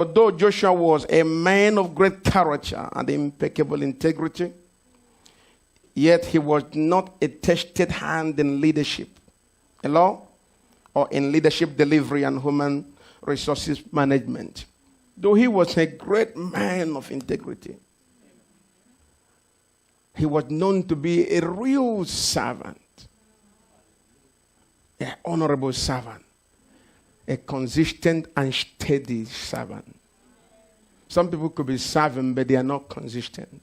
Although Joshua was a man of great character and impeccable integrity, yet he was not a tested hand in leadership. Hello? Or in leadership delivery and human resources management. Though he was a great man of integrity, he was known to be a real servant, an honorable servant, a consistent and steady servant. Some people could be serving, but they are not consistent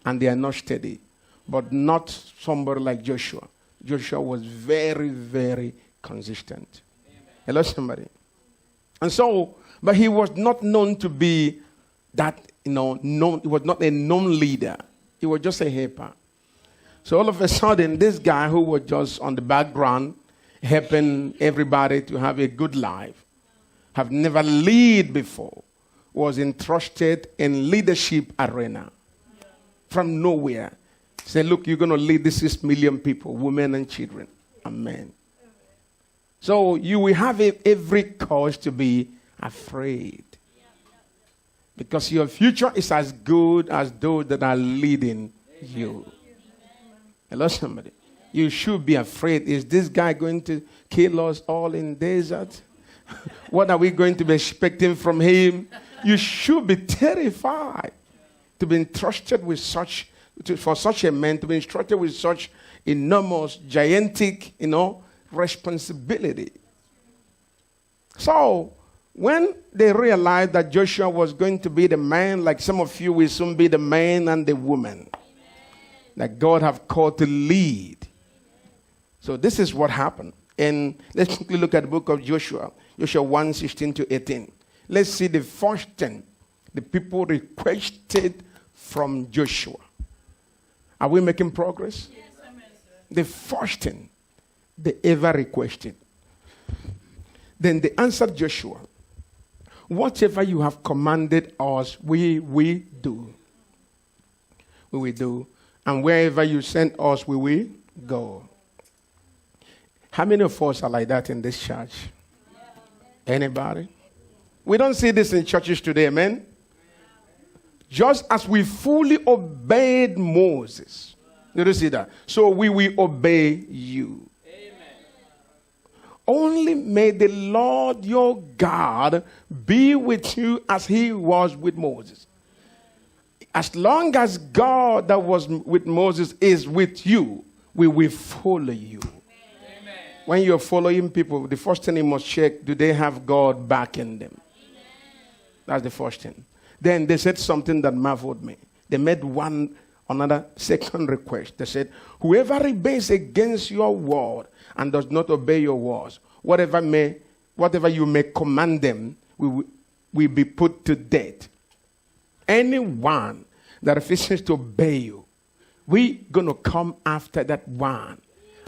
and they are not steady. But not somebody like Joshua. Joshua was very, very consistent. Amen. Hello, somebody. And so, but he was not known to be that, known. He was not a known leader. He was just a helper. So all of a sudden, this guy who was just on the background, helping everybody to have a good life, have never led before, was entrusted in leadership arena from nowhere. Say, look, you're going to lead these 6 million people, women and children. Amen. So you will have every cause to be afraid. Because your future is as good as those that are leading you. Hello, somebody. You should be afraid. Is this guy going to kill us all in desert? What are we going to be expecting from him? You should be terrified to be entrusted with for such a man to be instructed with such enormous, gigantic, responsibility. So, when they realized that Joshua was going to be the man, like some of you will soon be the man and the woman that God have called to lead. So this is what happened. And let's quickly look at the book of Joshua. Joshua 1:16-18. Let's see the first thing the people requested from Joshua. Are we making progress? Yes, amen, sir. The first thing they ever requested. Then they answered Joshua, whatever you have commanded us, we will do. We will do. And wherever you send us, we will go. How many of us are like that in this church? Anybody? We don't see this in churches today, amen? Just as we fully obeyed Moses. Did you see that? So we will obey you. Amen. Only may the Lord your God be with you as he was with Moses. As long as God that was with Moses is with you, we will follow you. Amen. When you're following people, the first thing you must check, do they have God backing them? Amen. That's the first thing. Then they said something that marveled me. They made another second request. They said, whoever rebels against your word and does not obey your words, whatever you may command them, will be put to death. Anyone that refuses to obey you, we're going to come after that one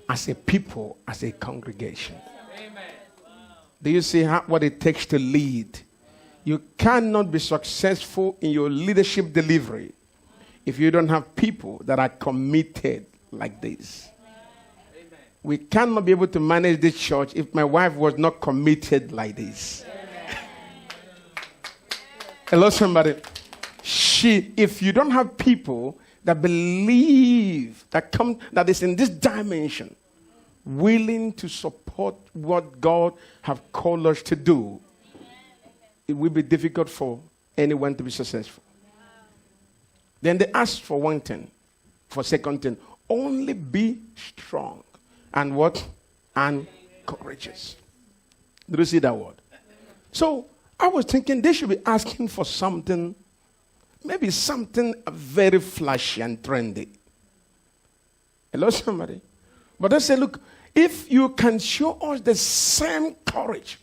as a people, as a congregation. Amen. Do you see what it takes to lead? You cannot be successful in your leadership delivery if you don't have people that are committed like this. Amen. We cannot be able to manage this church if my wife was not committed like this. Amen. Hello, somebody. If you don't have people that believe, that is in this dimension, willing to support what God have called us to do, it will be difficult for anyone to be successful. Then they asked for one thing, for second thing, only be strong and what? And courageous. Did you see that word? So I was thinking they should be asking for something, maybe something very flashy and trendy. Hello, somebody? But they say, look, if you can show us the same courage,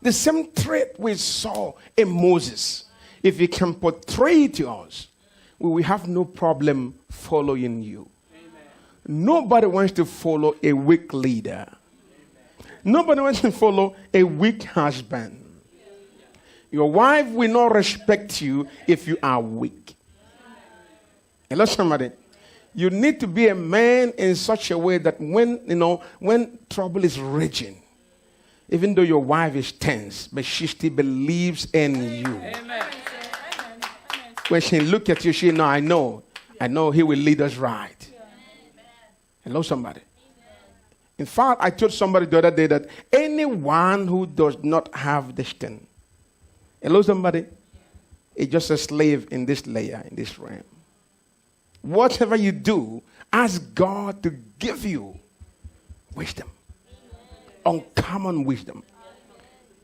the same trait we saw in Moses, if you can portray it to us, we will have no problem following you. Amen. Nobody wants to follow a weak leader. Amen. Nobody wants to follow a weak husband. Your wife will not respect you if you are weak. Hello, somebody. You need to be a man in such a way that when trouble is raging, Even though your wife is tense, but she still believes in you. Amen. When she look at you, she know, I know he will lead us right. Hello, somebody. In fact, I told somebody the other day that anyone who does not have this thing, hello, somebody, is just a slave in this layer, in this realm. Whatever you do, ask God to give you wisdom. Uncommon wisdom.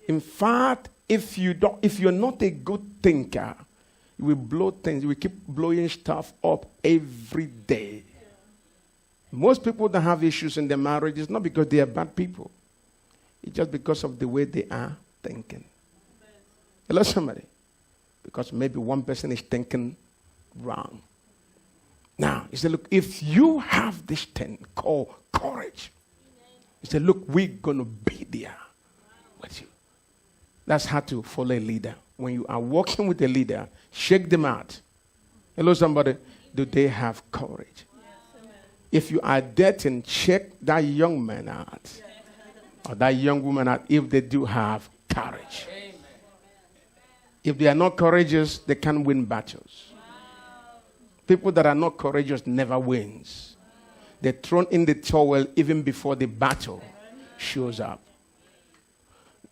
In fact, if you're not a good thinker, you will blow things, you will keep blowing stuff up every day. Most people that have issues in their marriage is not because they are bad people. It's just because of the way they are thinking. Hello, somebody. Because maybe one person is thinking wrong. Now, he said, look, if you have this thing called courage, he said, look, we're going to be there with you. That's how to follow a leader. When you are working with a leader, shake them out. Hello, somebody. Do they have courage? Yes, if you are dating, check that young man out. Or that young woman out if they do have courage. Amen. If they are not courageous, they can't win battles. People that are not courageous never wins. They're thrown in the towel even before the battle shows up.